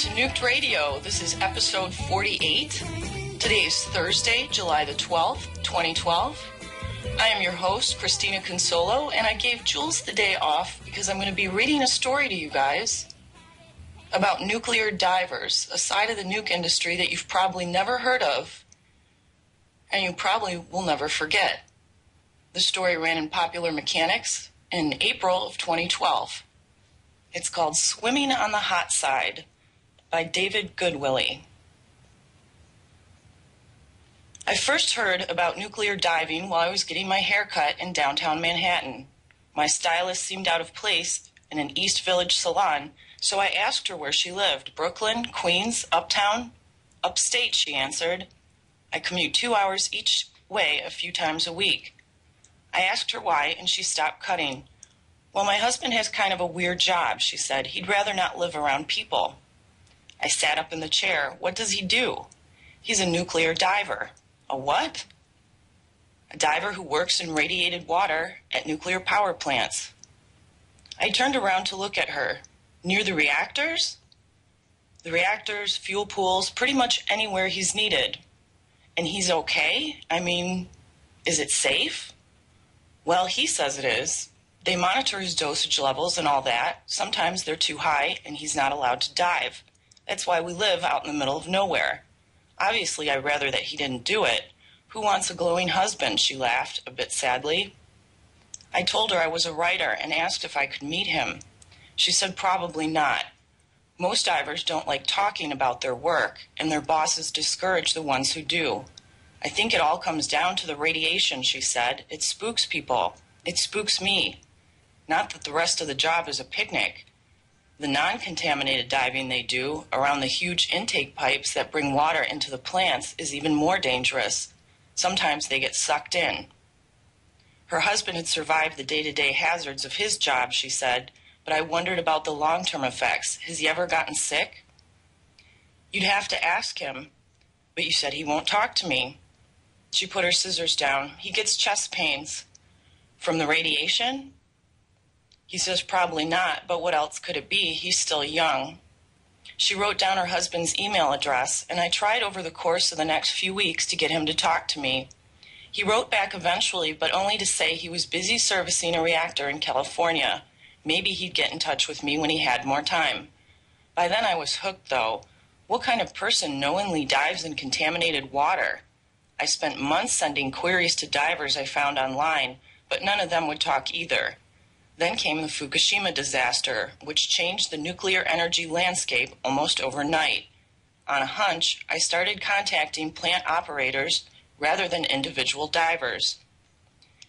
to Nuked Radio. This is episode 48. Today is Thursday, July the 12th, 2012. I am your host, Christina Consolo, and I gave Jules the day off because I'm going to be reading a story to you guys about nuclear divers, a side of the nuke industry that you've probably never heard of, and you probably will never forget. The story ran in Popular Mechanics in April of 2012. It's called Swimming on the Hot Side by David Goodwillie. I first heard about nuclear diving while I was getting my hair cut in downtown Manhattan. My stylist seemed out of place in an East Village salon, so I asked her where she lived. Brooklyn, Queens, Uptown? Upstate, she answered. I commute 2 hours each way a few times a week. I asked her why, and she stopped cutting. Well, my husband has kind of a weird job, she said. He'd rather not live around people. I sat up in the chair. What does he do? He's a nuclear diver. A what? A diver who works in radiated water at nuclear power plants. I turned around to look at her. Near the reactors? The reactors, fuel pools, pretty much anywhere he's needed. And he's okay? I mean, is it safe? Well, he says it is. They monitor his dosage levels and all that. Sometimes they're too high and he's not allowed to dive. That's why we live out in the middle of nowhere. Obviously, I'd rather that he didn't do it. Who wants a glowing husband? She laughed a bit sadly. I told her I was a writer and asked if I could meet him. She said probably not. Most divers don't like talking about their work, and their bosses discourage the ones who do. I think it all comes down to the radiation, she said. It spooks people. It spooks me. Not that the rest of the job is a picnic. The non-contaminated diving they do around the huge intake pipes that bring water into the plants is even more dangerous. Sometimes they get sucked in. Her husband had survived the day-to-day hazards of his job, she said, but I wondered about the long-term effects. Has he ever gotten sick? You'd have to ask him, but you said he won't talk to me. She put her scissors down. He gets chest pains. From the radiation? He says probably not, but what else could it be? He's still young. She wrote down her husband's email address, and I tried over the course of the next few weeks to get him to talk to me. He wrote back eventually, but only to say he was busy servicing a reactor in California. Maybe he'd get in touch with me when he had more time. By then I was hooked, though. What kind of person knowingly dives in contaminated water? I spent months sending queries to divers I found online, but none of them would talk either. Then came the Fukushima disaster, which changed the nuclear energy landscape almost overnight. On a hunch, I started contacting plant operators rather than individual divers.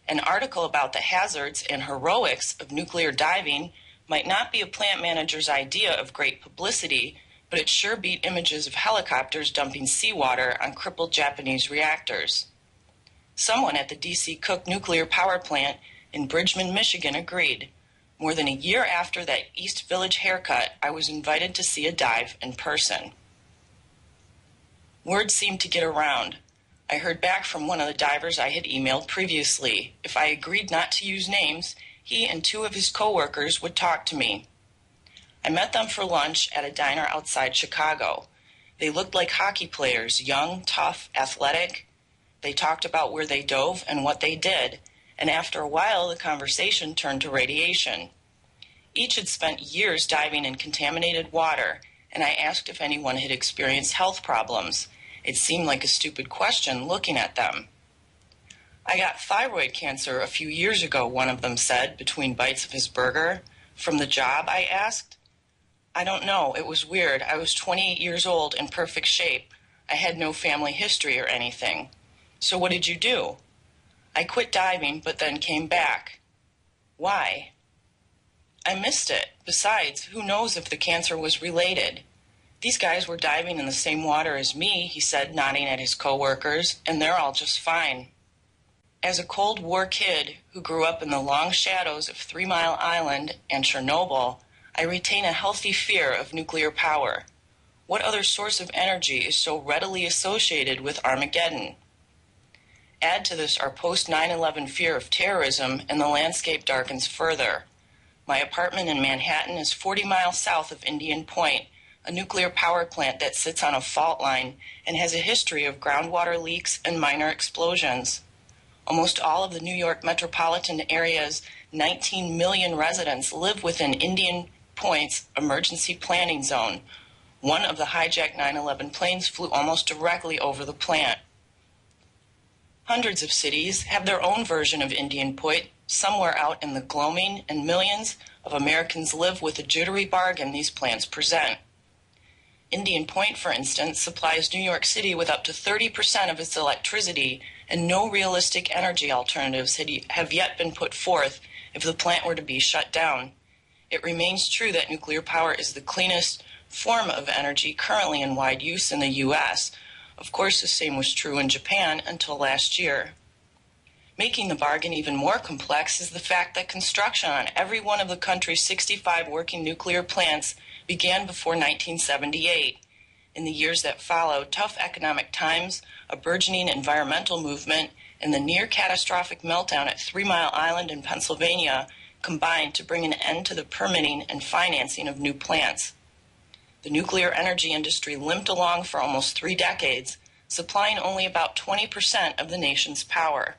An article about the hazards and heroics of nuclear diving might not be a plant manager's idea of great publicity, but it sure beat images of helicopters dumping seawater on crippled Japanese reactors. Someone at the D.C. Cook nuclear power plant in Bridgman, Michigan agreed. More than a year after that East Village haircut, I was invited to see a dive in person. Word seemed to get around. I heard back from one of the divers I had emailed previously. If I agreed not to use names, he and two of his co-workers would talk to me. I met them for lunch at a diner outside Chicago. They looked like hockey players, young, tough, athletic. They talked about where they dove and what they did, and after a while the conversation turned to radiation. Each had spent years diving in contaminated water, and I asked if anyone had experienced health problems. It seemed like a stupid question looking at them. I got thyroid cancer a few years ago, one of them said, between bites of his burger. From the job, I asked. I don't know. It was weird. I was 28 years old in perfect shape. I had no family history or anything. So what did you do? I quit diving, but then came back. Why? I missed it. Besides, who knows if the cancer was related? These guys were diving in the same water as me, he said, nodding at his co-workers, and they're all just fine. As a Cold War kid who grew up in the long shadows of 3 Mile Island and Chernobyl, I retain a healthy fear of nuclear power. What other source of energy is so readily associated with Armageddon? Add to this our post-9/11 fear of terrorism, and the landscape darkens further. My apartment in Manhattan is 40 miles south of Indian Point, a nuclear power plant that sits on a fault line and has a history of groundwater leaks and minor explosions. Almost all of the New York metropolitan area's 19 million residents live within Indian Point's emergency planning zone. One of the hijacked 9/11 planes flew almost directly over the plant. Hundreds of cities have their own version of Indian Point somewhere out in the gloaming, and millions of Americans live with the jittery bargain these plants present. Indian Point, for instance, supplies New York City with up to 30% of its electricity, and no realistic energy alternatives have yet been put forth if the plant were to be shut down. It remains true that nuclear power is the cleanest form of energy currently in wide use in the U.S. Of course, the same was true in Japan until last year. Making the bargain even more complex is the fact that construction on every one of the country's 65 working nuclear plants began before 1978. In the years that followed, tough economic times, a burgeoning environmental movement, and the near-catastrophic meltdown at 3 Mile Island in Pennsylvania combined to bring an end to the permitting and financing of new plants. The nuclear energy industry limped along for almost 3 decades, supplying only about 20% of the nation's power.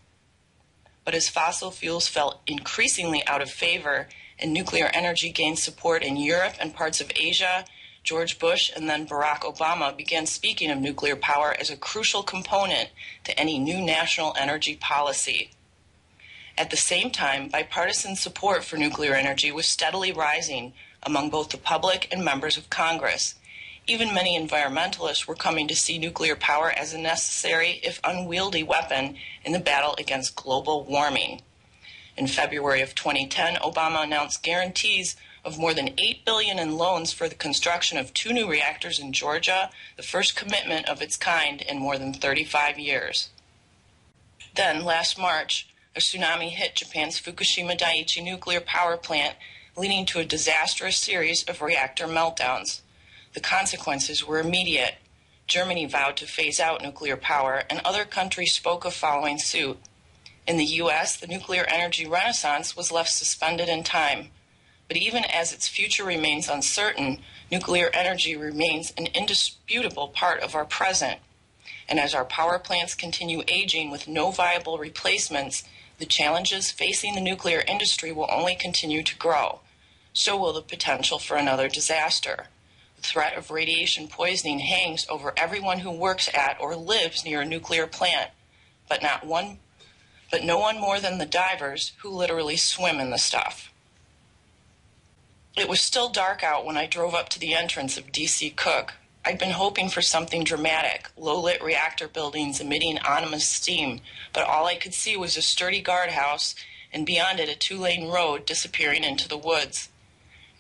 But as fossil fuels fell increasingly out of favor and nuclear energy gained support in Europe and parts of Asia, George Bush and then Barack Obama began speaking of nuclear power as a crucial component to any new national energy policy. At the same time, bipartisan support for nuclear energy was steadily rising among both the public and members of Congress. Even many environmentalists were coming to see nuclear power as a necessary, if unwieldy, weapon in the battle against global warming. In February of 2010, Obama announced guarantees of more than $8 billion in loans for the construction of 2 new reactors in Georgia, the first commitment of its kind in more than 35 years. Then, last March, a tsunami hit Japan's Fukushima Daiichi nuclear power plant, leading to a disastrous series of reactor meltdowns. The consequences were immediate. Germany vowed to phase out nuclear power, and other countries spoke of following suit. In the U.S., the nuclear energy renaissance was left suspended in time. But even as its future remains uncertain, nuclear energy remains an indisputable part of our present. And as our power plants continue aging with no viable replacements, the challenges facing the nuclear industry will only continue to grow. So will the potential for another disaster. The threat of radiation poisoning hangs over everyone who works at or lives near a nuclear plant, but no one more than the divers who literally swim in the stuff. It was still dark out when I drove up to the entrance of D.C. Cook. I'd been hoping for something dramatic, low-lit reactor buildings emitting ominous steam, but all I could see was a sturdy guardhouse, and beyond it a 2-lane road disappearing into the woods.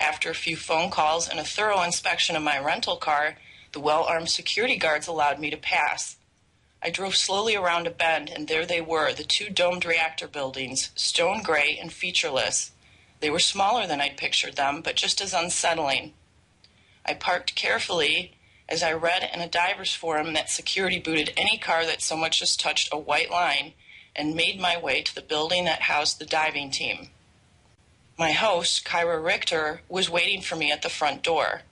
After a few phone calls and a thorough inspection of my rental car, the well-armed security guards allowed me to pass. I drove slowly around a bend, and there they were, the 2 domed reactor buildings, stone gray and featureless. They were smaller than I'd pictured them, but just as unsettling. I parked carefully as I read in a diver's forum that security booted any car that so much as touched a white line, and made my way to the building that housed the diving team. My host, Kyra Richter, was waiting for me at the front door.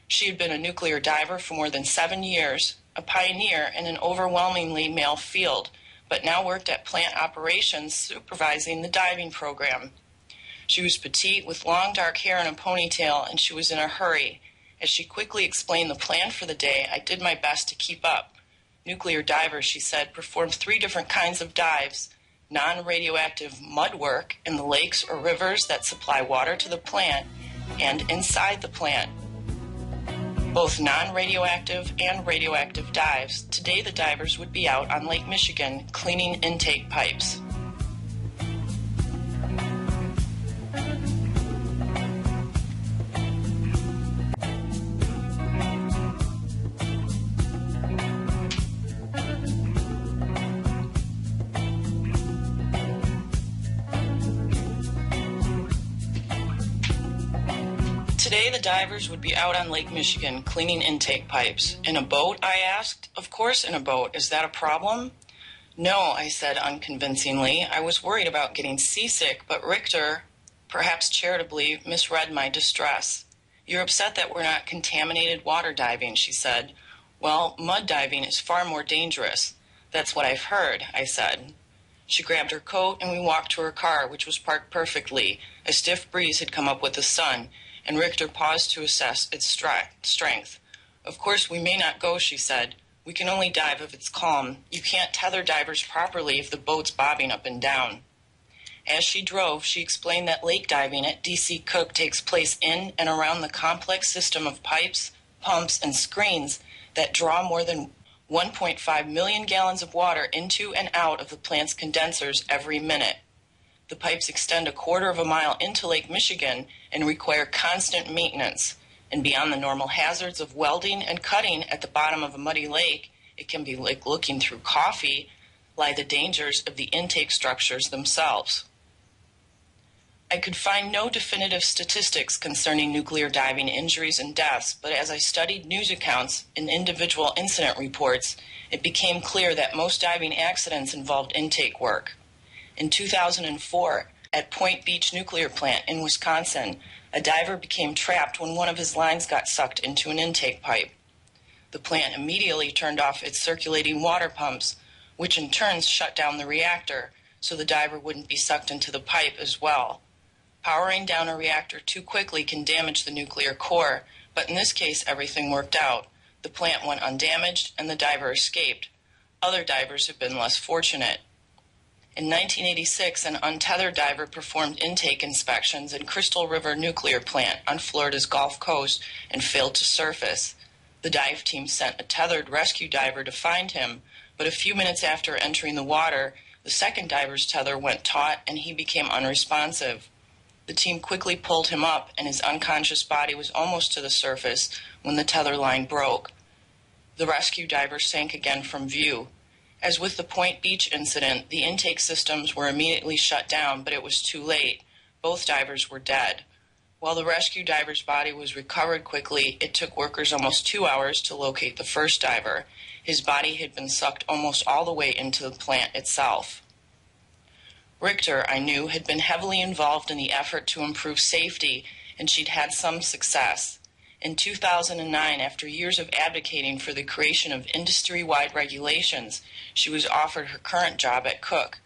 She had been a nuclear diver for more than 7 years, a pioneer in an overwhelmingly male field, but now worked at plant operations supervising the diving program. She was petite with long dark hair and a ponytail, and she was in a hurry. As she quickly explained the plan for the day, I did my best to keep up. Nuclear divers, she said, perform 3 different kinds of dives: non-radioactive mud work in the lakes or rivers that supply water to the plant, and inside the plant. Both non-radioactive and radioactive dives. Today the divers would be out on Lake Michigan cleaning intake pipes. Today the divers would be out on Lake Michigan cleaning intake pipes. In a boat, I asked. Of course in a boat. Is that a problem? No, I said unconvincingly. I was worried about getting seasick, but Richter, perhaps charitably, misread my distress. You're upset that we're not contaminated water diving, she said. Well, mud diving is far more dangerous. That's what I've heard, I said. She grabbed her coat and we walked to her car, which was parked perfectly. A stiff breeze had come up with the sun, and Richter paused to assess its strength. Of course, we may not go, she said. We can only dive if it's calm. You can't tether divers properly if the boat's bobbing up and down. As she drove, she explained that lake diving at D.C. Cook takes place in and around the complex system of pipes, pumps, and screens that draw more than 1.5 million gallons of water into and out of the plant's condensers every minute. The pipes extend a quarter of a mile into Lake Michigan and require constant maintenance. And beyond the normal hazards of welding and cutting at the bottom of a muddy lake, it can be like looking through coffee, lie the dangers of the intake structures themselves. I could find no definitive statistics concerning nuclear diving injuries and deaths, but as I studied news accounts and individual incident reports, it became clear that most diving accidents involved intake work. In 2004, at Point Beach Nuclear Plant in Wisconsin, a diver became trapped when one of his lines got sucked into an intake pipe. The plant immediately turned off its circulating water pumps, which in turn shut down the reactor, so the diver wouldn't be sucked into the pipe as well. Powering down a reactor too quickly can damage the nuclear core, but in this case everything worked out. The plant went undamaged and the diver escaped. Other divers have been less fortunate. In 1986, an untethered diver performed intake inspections in Crystal River Nuclear Plant on Florida's Gulf Coast and failed to surface. The dive team sent a tethered rescue diver to find him, but a few minutes after entering the water, the second diver's tether went taut and he became unresponsive. The team quickly pulled him up and his unconscious body was almost to the surface when the tether line broke. The rescue diver sank again from view. As with the Point Beach incident, the intake systems were immediately shut down, but it was too late. Both divers were dead. While the rescue diver's body was recovered quickly, it took workers almost 2 hours to locate the first diver. His body had been sucked almost all the way into the plant itself. Richter, I knew, had been heavily involved in the effort to improve safety, and she'd had some success. In 2009, after years of advocating for the creation of industry-wide regulations, she was offered her current job at Cook.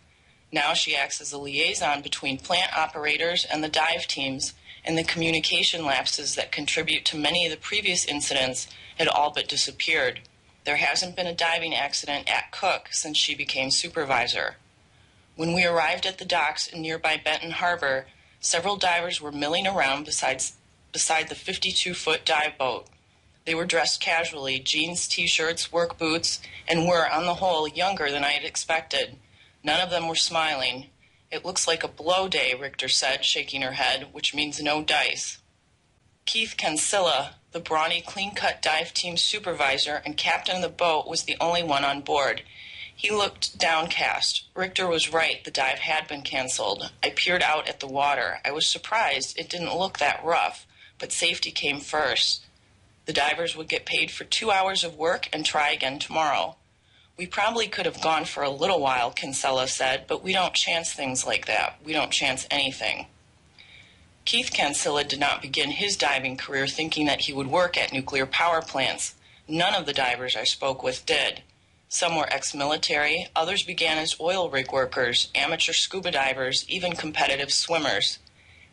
Now she acts as a liaison between plant operators and the dive teams, and the communication lapses that contribute to many of the previous incidents had all but disappeared. There hasn't been a diving accident at Cook since she became supervisor. When we arrived at the docks in nearby Benton Harbor, several divers were milling around beside the 52-foot dive boat. They were dressed casually, jeans, t-shirts, work boots, and were, on the whole, younger than I had expected. None of them were smiling. It looks like a blow day, Richter said, shaking her head, which means no dice. Keith Cancilla, the brawny, clean-cut dive team supervisor and captain of the boat, was the only one on board. He looked downcast. Richter was right, the dive had been canceled. I peered out at the water. I was surprised. It didn't look that rough, but safety came first. The divers would get paid for 2 hours of work and try again tomorrow. We probably could have gone for a little while, Kinsella said, but we don't chance things like that. We don't chance anything. Keith Cancilla did not begin his diving career thinking that he would work at nuclear power plants. None of the divers I spoke with did. Some were ex-military, others began as oil rig workers, amateur scuba divers, even competitive swimmers.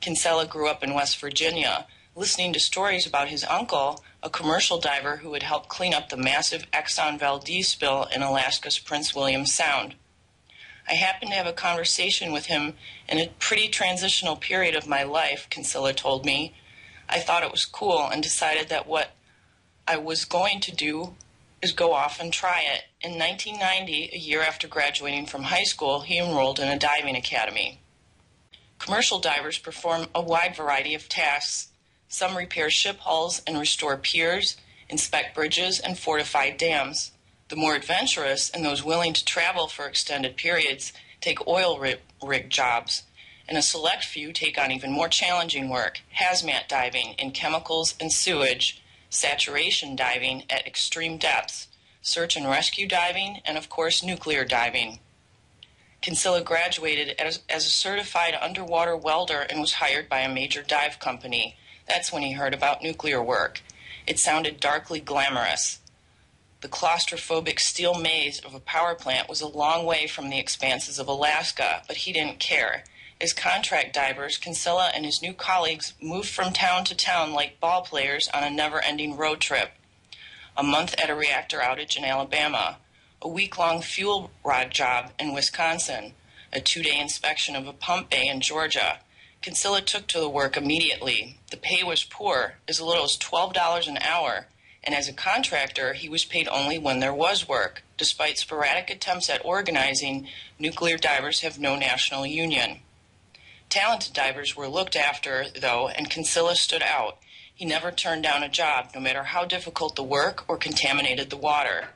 Kinsella grew up in West Virginia, listening to stories about his uncle, a commercial diver who had helped clean up the massive Exxon Valdez spill in Alaska's Prince William Sound. I happened to have a conversation with him in a pretty transitional period of my life, Kinsella told me. I thought it was cool and decided that what I was going to do is go off and try it. In 1990, a year after graduating from high school, he enrolled in a diving academy. Commercial divers perform a wide variety of tasks. Some repair ship hulls and restore piers, inspect bridges, and fortify dams. The more adventurous, and those willing to travel for extended periods, take oil rig jobs, and a select few take on even more challenging work, hazmat diving in chemicals and sewage, saturation diving at extreme depths, search and rescue diving, and of course nuclear diving. Kinsella graduated as a certified underwater welder and was hired by a major dive company. That's when he heard about nuclear work. It sounded darkly glamorous. The claustrophobic steel maze of a power plant was a long way from the expanses of Alaska, but he didn't care. As contract divers, Kinsella and his new colleagues moved from town to town like ball players on a never-ending road trip. A month at a reactor outage in Alabama, a week-long fuel rod job in Wisconsin, a 2-day inspection of a pump bay in Georgia. Kinsella took to the work immediately. The pay was poor, as little as $12 an hour, and as a contractor, he was paid only when there was work. Despite sporadic attempts at organizing, nuclear divers have no national union. Talented divers were looked after, though, and Kinsella stood out. He never turned down a job, no matter how difficult the work or contaminated the water.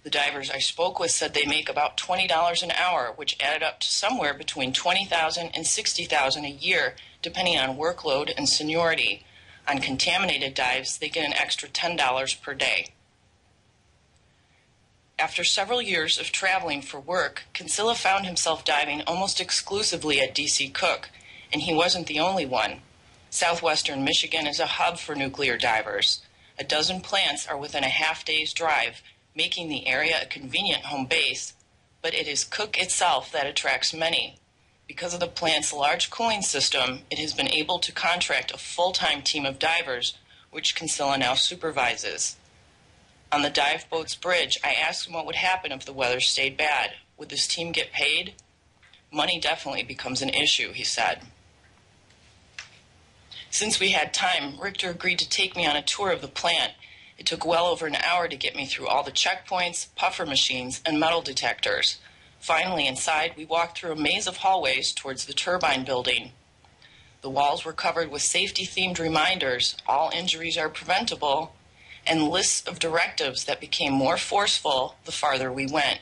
The divers I spoke with said they make about $20 an hour, which added up to somewhere between $20,000 and $60,000 a year, depending on workload and seniority. On contaminated dives, they get an extra $10 per day. After several years of traveling for work, Kinsella found himself diving almost exclusively at D.C. Cook, and he wasn't the only one. Southwestern Michigan is a hub for nuclear divers. A dozen plants are within a half-day's drive, making the area a convenient home base, but it is Cook itself that attracts many. Because of the plant's large cooling system, it has been able to contract a full-time team of divers, which Kinsella now supervises. On the dive boat's bridge, I asked him what would happen if the weather stayed bad. Would this team get paid? Money definitely becomes an issue, he said. Since we had time, Richter agreed to take me on a tour of the plant. It took well over an hour to get me through all the checkpoints, puffer machines, and metal detectors. Finally, inside, we walked through a maze of hallways towards the turbine building. The walls were covered with safety-themed reminders, all injuries are preventable, and lists of directives that became more forceful the farther we went.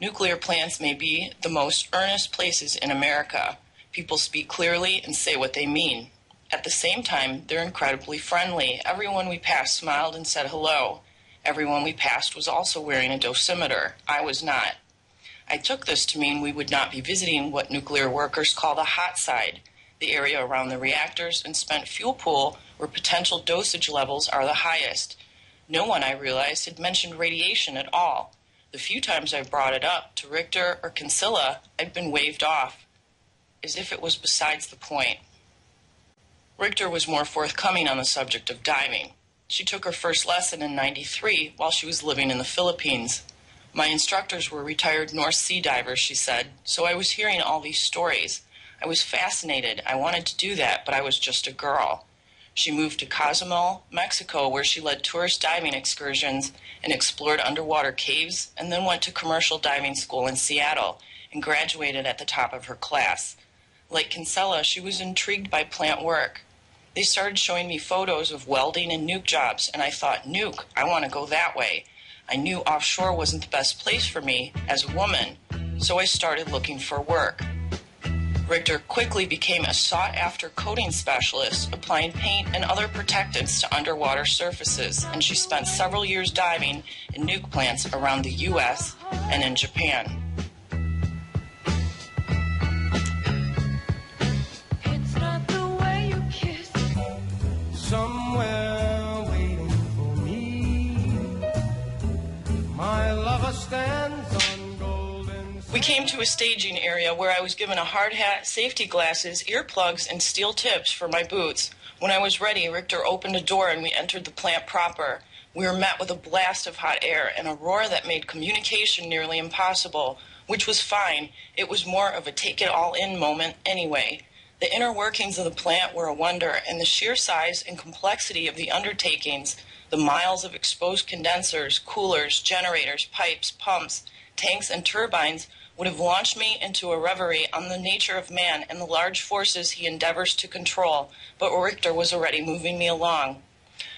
Nuclear plants may be the most earnest places in America. People speak clearly and say what they mean. At the same time, they're incredibly friendly. Everyone we passed smiled and said hello. Everyone we passed was also wearing a dosimeter. I was not. I took this to mean we would not be visiting what nuclear workers call the hot side, the area around the reactors and spent fuel pool where potential dosage levels are the highest. No one, I realized, had mentioned radiation at all. The few times I brought it up to Richter or Kinsella, I'd been waved off, as if it was besides the point. Richter was more forthcoming on the subject of diving. She took her first lesson in '93 while she was living in the Philippines. My instructors were retired North Sea divers, she said, so I was hearing all these stories. I was fascinated. I wanted to do that, but I was just a girl. She moved to Cozumel, Mexico, where she led tourist diving excursions and explored underwater caves, and then went to commercial diving school in Seattle and graduated at the top of her class. Like Kinsella, she was intrigued by plant work. They started showing me photos of welding and nuke jobs, and I thought, nuke, I want to go that way. I knew offshore wasn't the best place for me as a woman, so I started looking for work. Richter quickly became a sought-after coating specialist, applying paint and other protectants to underwater surfaces, and she spent several years diving in nuke plants around the U.S. and in Japan. Somewhere waiting for me, my lover stands on golden. We came to a staging area where I was given a hard hat, safety glasses, earplugs, and steel tips for my boots. When I was ready, Richter opened a door and we entered the plant proper. We were met with a blast of hot air and a roar that made communication nearly impossible, which was fine. It was more of a take-it-all-in moment anyway. The inner workings of the plant were a wonder, and the sheer size and complexity of the undertakings, the miles of exposed condensers, coolers, generators, pipes, pumps, tanks, and turbines would have launched me into a reverie on the nature of man and the large forces he endeavors to control, but Richter was already moving me along.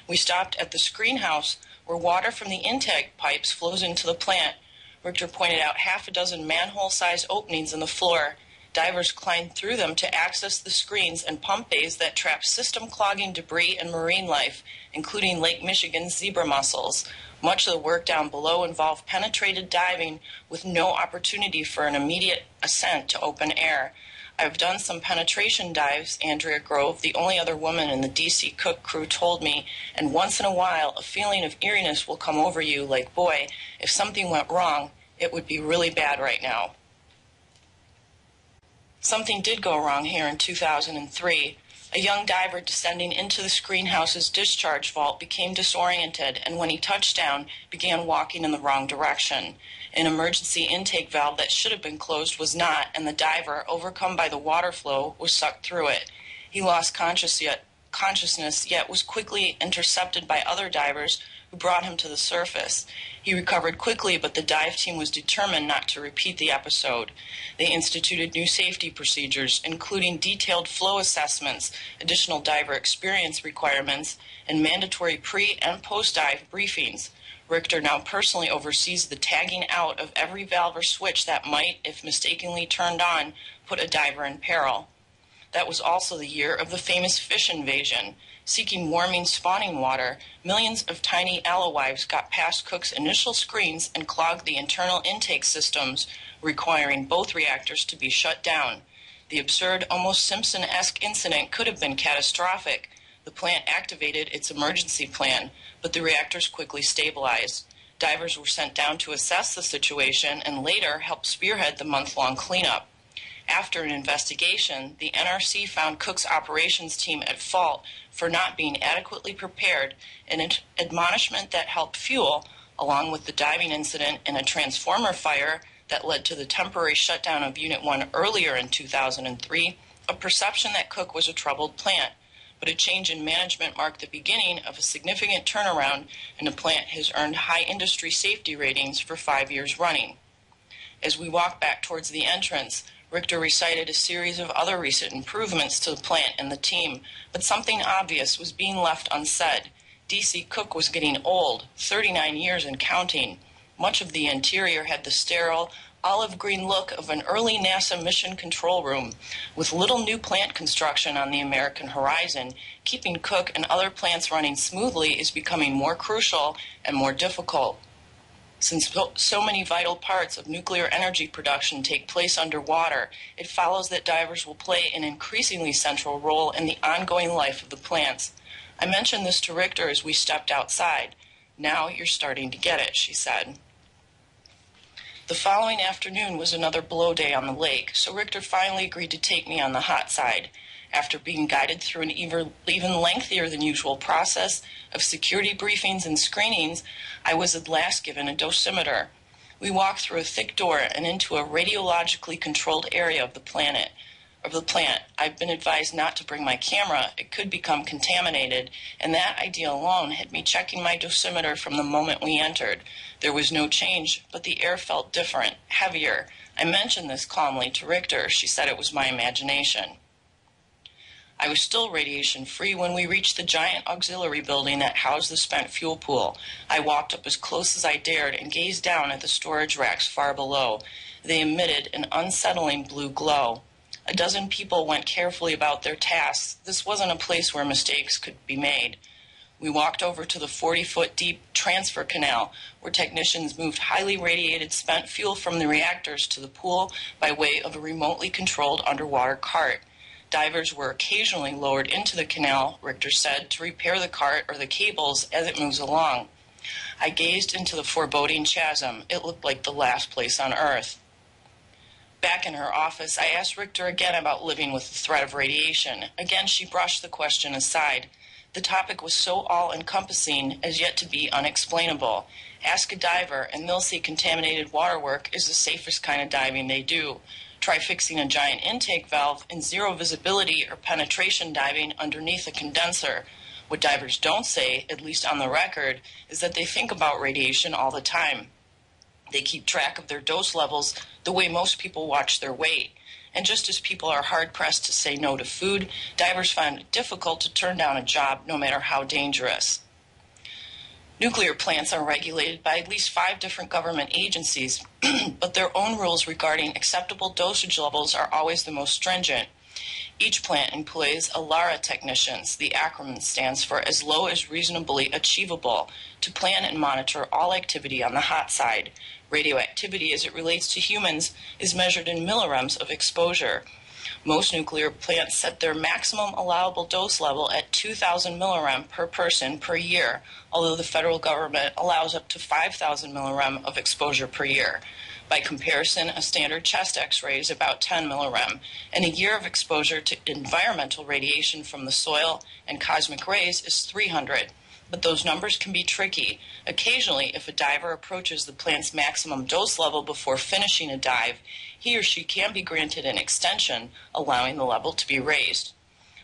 We stopped at the screen house, where water from the intake pipes flows into the plant. Richter pointed out half a dozen manhole-sized openings in the floor. Divers climbed through them to access the screens and pump bays that trap system-clogging debris and marine life, including Lake Michigan's zebra mussels. Much of the work down below involved penetrated diving with no opportunity for an immediate ascent to open air. I've done some penetration dives, Andrea Grove, the only other woman in the DC Cook crew, told me, and once in a while a feeling of eeriness will come over you like, boy, if something went wrong, it would be really bad right now. Something did go wrong here in 2003. A young diver descending into the screenhouse's discharge vault became disoriented and when he touched down, began walking in the wrong direction. An emergency intake valve that should have been closed was not, and the diver, overcome by the water flow, was sucked through it. He lost consciousness, yet was quickly intercepted by other divers who brought him to the surface. He recovered quickly, but the dive team was determined not to repeat the episode. They instituted new safety procedures, including detailed flow assessments, additional diver experience requirements, and mandatory pre- and post-dive briefings. Richter now personally oversees the tagging out of every valve or switch that might, if mistakenly turned on, put a diver in peril. That was also the year of the famous fish invasion. Seeking warming spawning water, millions of tiny alewives got past Cook's initial screens and clogged the internal intake systems, requiring both reactors to be shut down. The absurd, almost Simpson-esque incident could have been catastrophic. The plant activated its emergency plan, but the reactors quickly stabilized. Divers were sent down to assess the situation and later helped spearhead the month-long cleanup. After an investigation, the NRC found Cook's operations team at fault for not being adequately prepared, an admonishment that helped fuel, along with the diving incident and a transformer fire that led to the temporary shutdown of Unit 1 earlier in 2003, a perception that Cook was a troubled plant. But a change in management marked the beginning of a significant turnaround, and the plant has earned high industry safety ratings for 5 years running. As we walked back towards the entrance, Richter recited a series of other recent improvements to the plant and the team, but something obvious was being left unsaid. DC Cook was getting old, 39 years and counting. Much of the interior had the sterile, olive green look of an early NASA mission control room. With little new plant construction on the American horizon, keeping Cook and other plants running smoothly is becoming more crucial and more difficult. Since so many vital parts of nuclear energy production take place underwater, it follows that divers will play an increasingly central role in the ongoing life of the plants. I mentioned this to Richter as we stepped outside. Now you're starting to get it, she said. The following afternoon was another blow day on the lake, so Richter finally agreed to take me on the hot side. After being guided through an even lengthier than usual process of security briefings and screenings, I was at last given a dosimeter. We walked through a thick door and into a radiologically controlled area of the plant. I've been advised not to bring my camera. It could become contaminated, and that idea alone had me checking my dosimeter from the moment we entered. There was no change, but the air felt different, heavier. I mentioned this calmly to Richter. She said it was my imagination. I was still radiation-free when we reached the giant auxiliary building that housed the spent fuel pool. I walked up as close as I dared and gazed down at the storage racks far below. They emitted an unsettling blue glow. A dozen people went carefully about their tasks. This wasn't a place where mistakes could be made. We walked over to the 40-foot deep transfer canal, where technicians moved highly radiated spent fuel from the reactors to the pool by way of a remotely controlled underwater cart. Divers were occasionally lowered into the canal, Richter said, to repair the cart or the cables as it moves along. I gazed into the foreboding chasm. It looked like the last place on Earth. Back in her office, I asked Richter again about living with the threat of radiation. Again, she brushed the question aside. The topic was so all-encompassing as yet to be unexplainable. Ask a diver, and they'll say contaminated waterwork is the safest kind of diving they do. Try fixing a giant intake valve in zero visibility or penetration diving underneath a condenser. What divers don't say, at least on the record, is that they think about radiation all the time. They keep track of their dose levels the way most people watch their weight. And just as people are hard-pressed to say no to food, divers find it difficult to turn down a job no matter how dangerous. Nuclear plants are regulated by at least 5 different government agencies, but their own rules regarding acceptable dosage levels are always the most stringent. Each plant employs ALARA technicians. The acronym stands for as low as reasonably achievable, to plan and monitor all activity on the hot side. Radioactivity as it relates to humans is measured in millirems of exposure. Most nuclear plants set their maximum allowable dose level at 2,000 millirem per person per year, although the federal government allows up to 5,000 millirem of exposure per year. By comparison, a standard chest x-ray is about 10 millirem, and a year of exposure to environmental radiation from the soil and cosmic rays is 300. But those numbers can be tricky. Occasionally, if a diver approaches the plant's maximum dose level before finishing a dive, he or she can be granted an extension, allowing the level to be raised.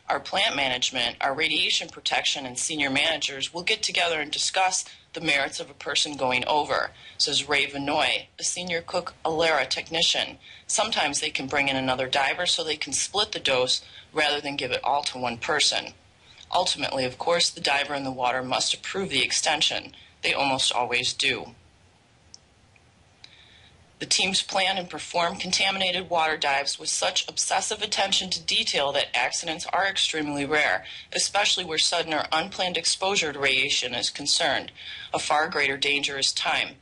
Our plant management, our radiation protection, and senior managers will get together and discuss the merits of a person going over, says Ray Vanoy, a senior cook Alara technician. Sometimes they can bring in another diver so they can split the dose rather than give it all to one person. Ultimately, of course, the diver in the water must approve the extension. They almost always do. The teams plan and perform contaminated water dives with such obsessive attention to detail that accidents are extremely rare, especially where sudden or unplanned exposure to radiation is concerned. A far greater danger is time.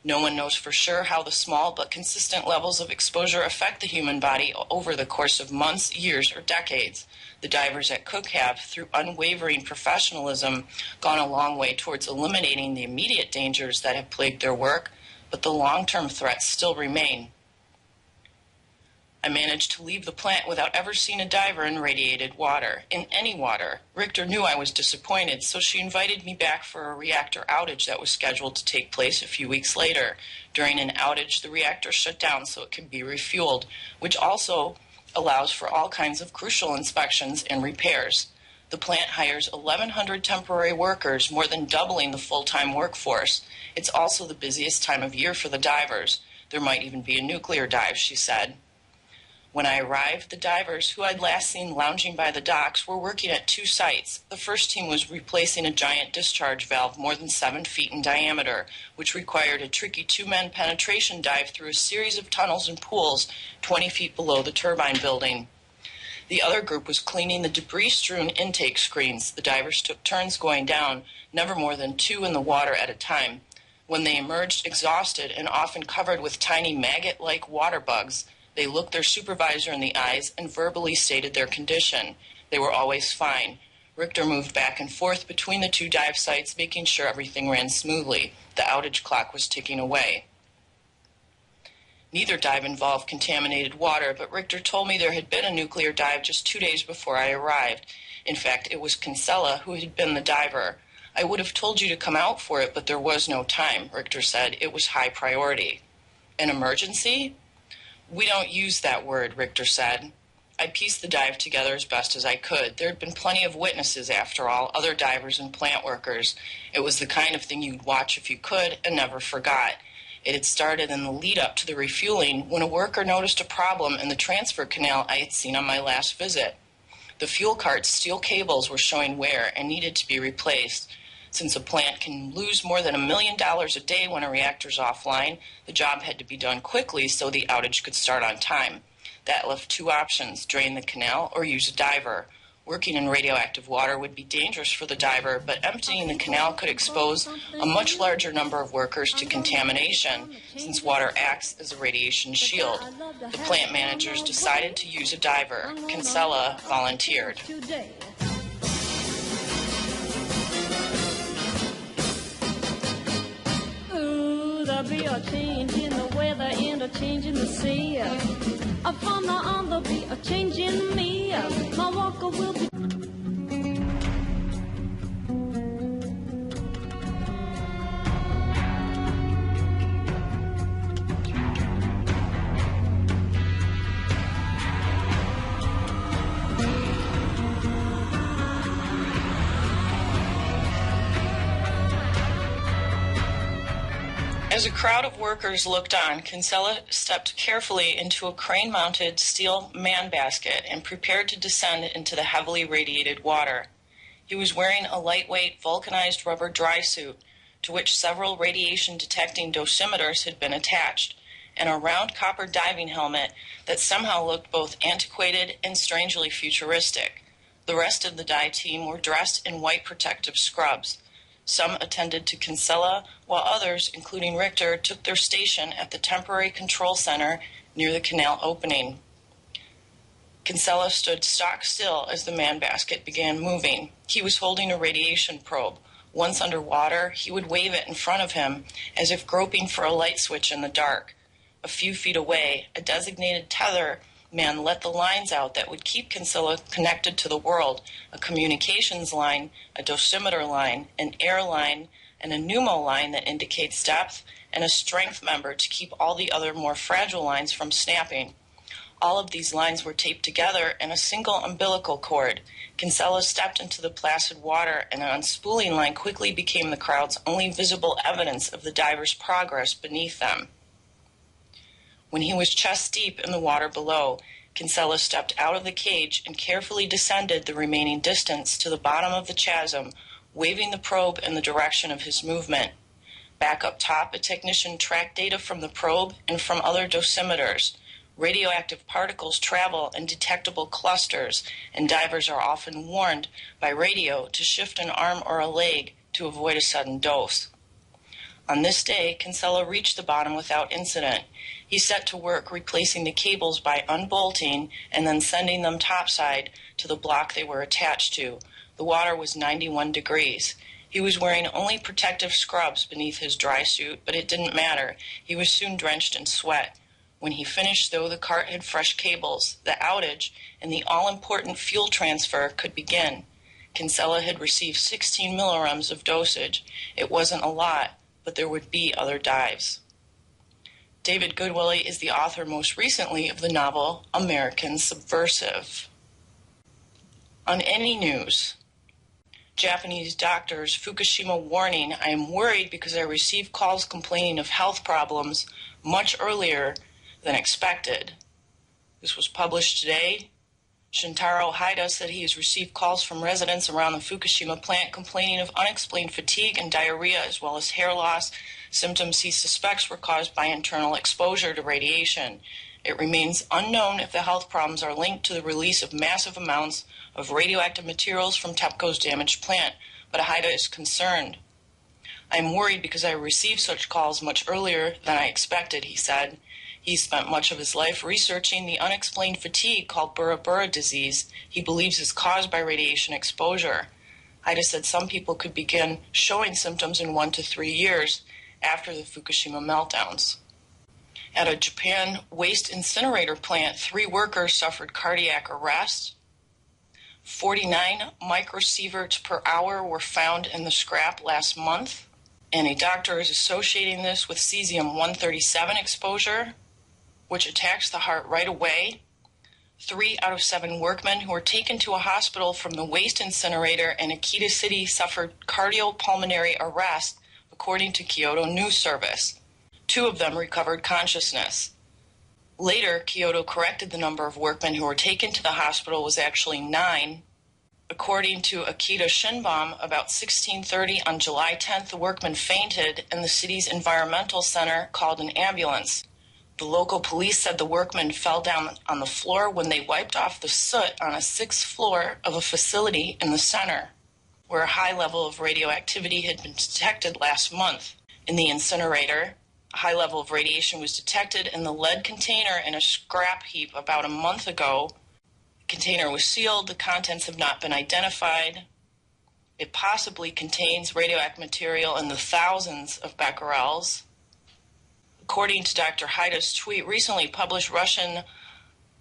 No one knows for sure how the small but consistent levels of exposure affect the human body over the course of months, years, or decades. The divers at Cook have, through unwavering professionalism, gone a long way towards eliminating the immediate dangers that have plagued their work, but the long-term threats still remain. I managed to leave the plant without ever seeing a diver in radiated water, in any water. Richter knew I was disappointed, so she invited me back for a reactor outage that was scheduled to take place a few weeks later. During an outage, the reactor shut down so it could be refueled, which also allows for all kinds of crucial inspections and repairs. The plant hires 1,100 temporary workers, more than doubling the full-time workforce. It's also the busiest time of year for the divers. There might even be a nuclear dive, she said. When I arrived, the divers, who I'd last seen lounging by the docks, were working at two sites. The first team was replacing a giant discharge valve more than 7 feet in diameter, which required a tricky two-man penetration dive through a series of tunnels and pools 20 feet below the turbine building. The other group was cleaning the debris-strewn intake screens. The divers took turns going down, never more than 2 in the water at a time. When they emerged exhausted and often covered with tiny maggot-like water bugs, they looked their supervisor in the eyes and verbally stated their condition. They were always fine. Richter moved back and forth between the two dive sites, making sure everything ran smoothly. The outage clock was ticking away. Neither dive involved contaminated water, but Richter told me there had been a nuclear dive just 2 days before I arrived. In fact, it was Kinsella who had been the diver. I would have told you to come out for it, but there was no time, Richter said. It was high priority. An emergency? We don't use that word, Richter said. I pieced the dive together as best as I could. There had been plenty of witnesses, after all, other divers and plant workers. It was the kind of thing you'd watch if you could and never forgot. It had started in the lead-up to the refueling when a worker noticed a problem in the transfer canal I had seen on my last visit. The fuel cart's steel cables were showing wear and needed to be replaced. Since a plant can lose more than $1 million a day when a reactor's offline, the job had to be done quickly so the outage could start on time. That left 2 options, drain the canal or use a diver. Working in radioactive water would be dangerous for the diver, but emptying the canal could expose a much larger number of workers to contamination, since water acts as a radiation shield. The plant managers decided to use a diver. Kinsella volunteered. There'll be a change in the weather and a change in the sea. From now on there'll be a change in me. My walker will be... As a crowd of workers looked on, Kinsella stepped carefully into a crane-mounted steel man basket and prepared to descend into the heavily radiated water. He was wearing a lightweight, vulcanized rubber dry suit, to which several radiation-detecting dosimeters had been attached, and a round copper diving helmet that somehow looked both antiquated and strangely futuristic. The rest of the dive team were dressed in white protective scrubs. Some attended to Kinsella, while others, including Richter, took their station at the temporary control center near the canal opening. Kinsella stood stock still as the man basket began moving. He was holding a radiation probe. Once underwater, he would wave it in front of him, as if groping for a light switch in the dark. A few feet away, a designated tether man let the lines out that would keep Kinsella connected to the world: a communications line, a dosimeter line, an air line, and a pneumo line that indicates depth, and a strength member to keep all the other more fragile lines from snapping. All of these lines were taped together in a single umbilical cord. Kinsella stepped into the placid water, and an unspooling line quickly became the crowd's only visible evidence of the diver's progress beneath them. When he was chest deep in the water below, Kinsella stepped out of the cage and carefully descended the remaining distance to the bottom of the chasm, waving the probe in the direction of his movement. Back up top, a technician tracked data from the probe and from other dosimeters. Radioactive particles travel in detectable clusters, and divers are often warned by radio to shift an arm or a leg to avoid a sudden dose. On this day, Kinsella reached the bottom without incident. He set to work replacing the cables by unbolting and then sending them topside to the block they were attached to. The water was 91 degrees. He was wearing only protective scrubs beneath his dry suit, but it didn't matter. He was soon drenched in sweat. When he finished, though, the cart had fresh cables. The outage and the all-important fuel transfer could begin. Kinsella had received 16 millirems of dosage. It wasn't a lot, but there would be other dives. David Goodwillie is the author most recently of the novel American Subversive. On any news, Japanese doctors, Fukushima warning, I am worried because I received calls complaining of health problems much earlier than expected. This was published today. Shintaro Haida said he has received calls from residents around the Fukushima plant complaining of unexplained fatigue and diarrhea, as well as hair loss, symptoms he suspects were caused by internal exposure to radiation. It remains unknown if the health problems are linked to the release of massive amounts of radioactive materials from TEPCO's damaged plant, but Haida is concerned. I am worried because I received such calls much earlier than I expected, he said. He spent much of his life researching the unexplained fatigue called Bura disease he believes is caused by radiation exposure. Haida said some people could begin showing symptoms in 1 to 3 years after the Fukushima meltdowns. At a Japan waste incinerator plant, 3 workers suffered cardiac arrest. 49 microsieverts per hour were found in the scrap last month, and a doctor is associating this with cesium-137 exposure, which attacks the heart right away. 3 out of 7 workmen who were taken to a hospital from the waste incinerator in Akita City suffered cardiopulmonary arrest, according to Kyoto News Service. 2 of them recovered consciousness. Later, Kyoto corrected the number of workmen who were taken to the hospital was actually 9. According to Akita Shinbom, about 16:30 on July 10th, the workman fainted, and the city's environmental center called an ambulance. The local police said the workmen fell down on the floor when they wiped off the soot on a 6th floor of a facility in the center, where a high level of radioactivity had been detected last month. In the incinerator, a high level of radiation was detected in the lead container in a scrap heap about a month ago. The container was sealed. The contents have not been identified. It possibly contains radioactive material in the thousands of becquerels. According to Dr. Haida's tweet recently published, Russian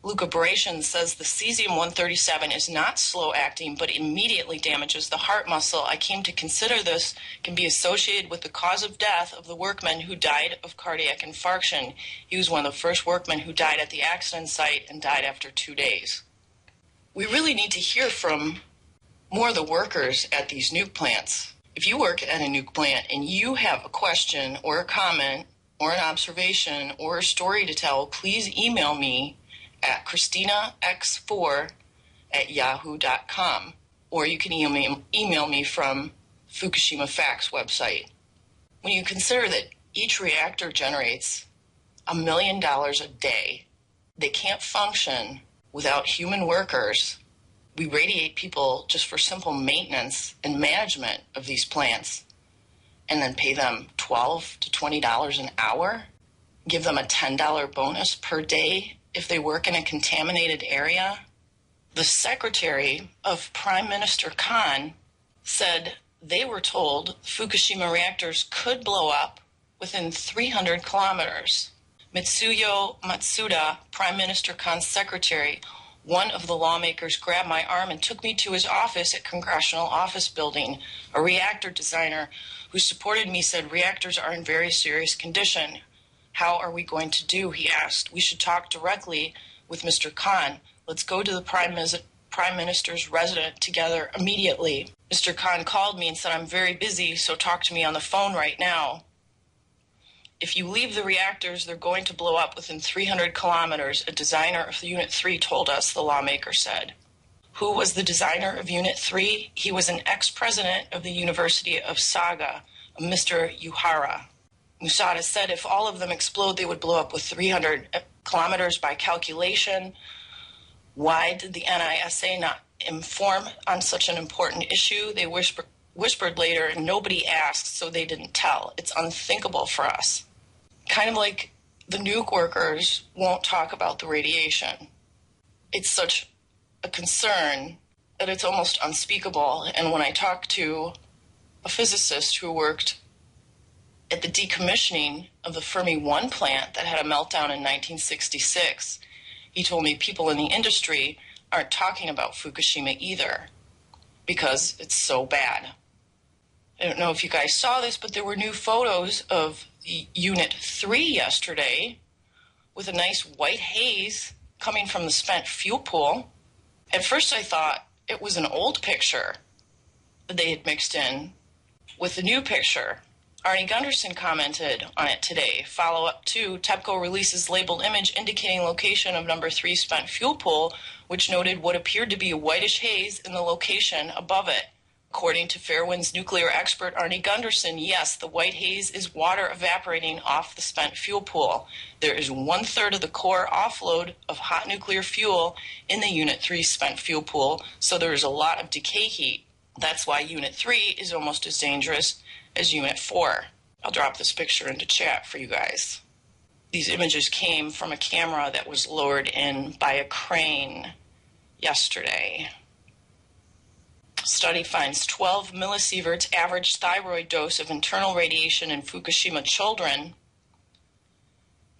lucubration says the cesium-137 is not slow-acting but immediately damages the heart muscle. I came to consider this can be associated with the cause of death of the workman who died of cardiac infarction. He was one of the first workmen who died at the accident site and died after 2 days. We really need to hear from more of the workers at these nuke plants. If you work at a nuke plant and you have a question or a comment or an observation or a story to tell, please email me at christinax4@yahoo.com, or you can email me from Fukushima Facts website. When you consider that each reactor generates $1 million a day, they can't function without human workers. We radiate people just for simple maintenance and management of these plants, and then pay them $12 to $20 an hour, give them a $10 bonus per day if they work in a contaminated area. The secretary of Prime Minister Khan said they were told Fukushima reactors could blow up within 300 kilometers. Mitsuyo Matsuda, Prime Minister Khan's secretary, one of the lawmakers, grabbed my arm and took me to his office at Congressional Office Building. A reactor designer who supported me said reactors are in very serious condition. How are we going to do, he asked. We should talk directly with Mr. Khan. Let's go to the Prime Minister's residence together immediately. Mr. Khan called me and said, I'm very busy, so talk to me on the phone right now. If you leave the reactors, they're going to blow up within 300 kilometers, a designer of Unit 3 told us, the lawmaker said. Who was the designer of Unit 3? He was an ex-president of the University of Saga, Mr. Uehara. Musada said if all of them explode, they would blow up with 300 kilometers by calculation. Why did the NISA not inform on such an important issue? They whispered later, and nobody asked, so they didn't tell. It's unthinkable for us. Kind of like the nuke workers won't talk about the radiation. It's such a concern that it's almost unspeakable. And when I talked to a physicist who worked at the decommissioning of the Fermi 1 plant that had a meltdown in 1966, he told me people in the industry aren't talking about Fukushima either because it's so bad. I don't know if you guys saw this, but there were new photos of Unit 3 yesterday with a nice white haze coming from the spent fuel pool. At first I thought it was an old picture that they had mixed in with the new picture. Arnie Gunderson commented on it today. Follow-up to TEPCO releases labeled image indicating location of number 3 spent fuel pool, which noted what appeared to be a whitish haze in the location above it. According to Fairwind's nuclear expert Arnie Gunderson, yes, the white haze is water evaporating off the spent fuel pool. There is 1/3 of the core offload of hot nuclear fuel in the Unit 3 spent fuel pool, so there is a lot of decay heat. That's why Unit 3 is almost as dangerous as Unit 4. I'll drop this picture into chat for you guys. These images came from a camera that was lowered in by a crane yesterday. Study finds 12 millisieverts average thyroid dose of internal radiation in Fukushima children.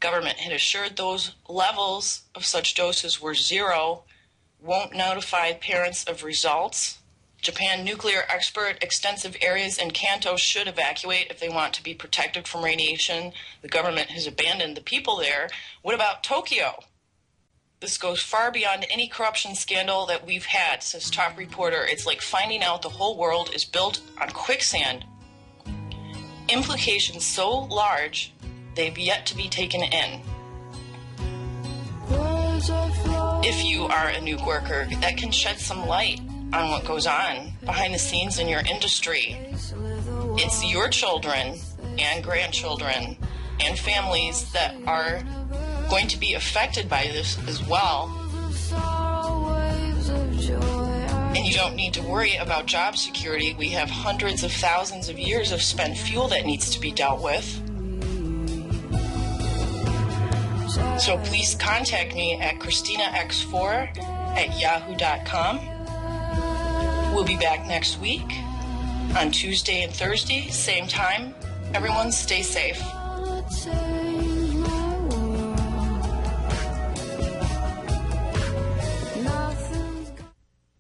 Government had assured those levels of such doses were 0, won't notify parents of results. Japan nuclear expert, extensive areas in Kanto should evacuate if they want to be protected from radiation. The government has abandoned the people there. What about Tokyo? This goes far beyond any corruption scandal that we've had, says top reporter. It's like finding out the whole world is built on quicksand. Implications so large, they've yet to be taken in. If you are a nuke worker, that can shed some light on what goes on behind the scenes in your industry. It's your children and grandchildren and families that are going to be affected by this as well. And you don't need to worry about job security. We have hundreds of thousands of years of spent fuel that needs to be dealt with. So please contact me at ChristinaX4@yahoo.com. We'll be back next week on Tuesday and Thursday, same time. Everyone stay safe.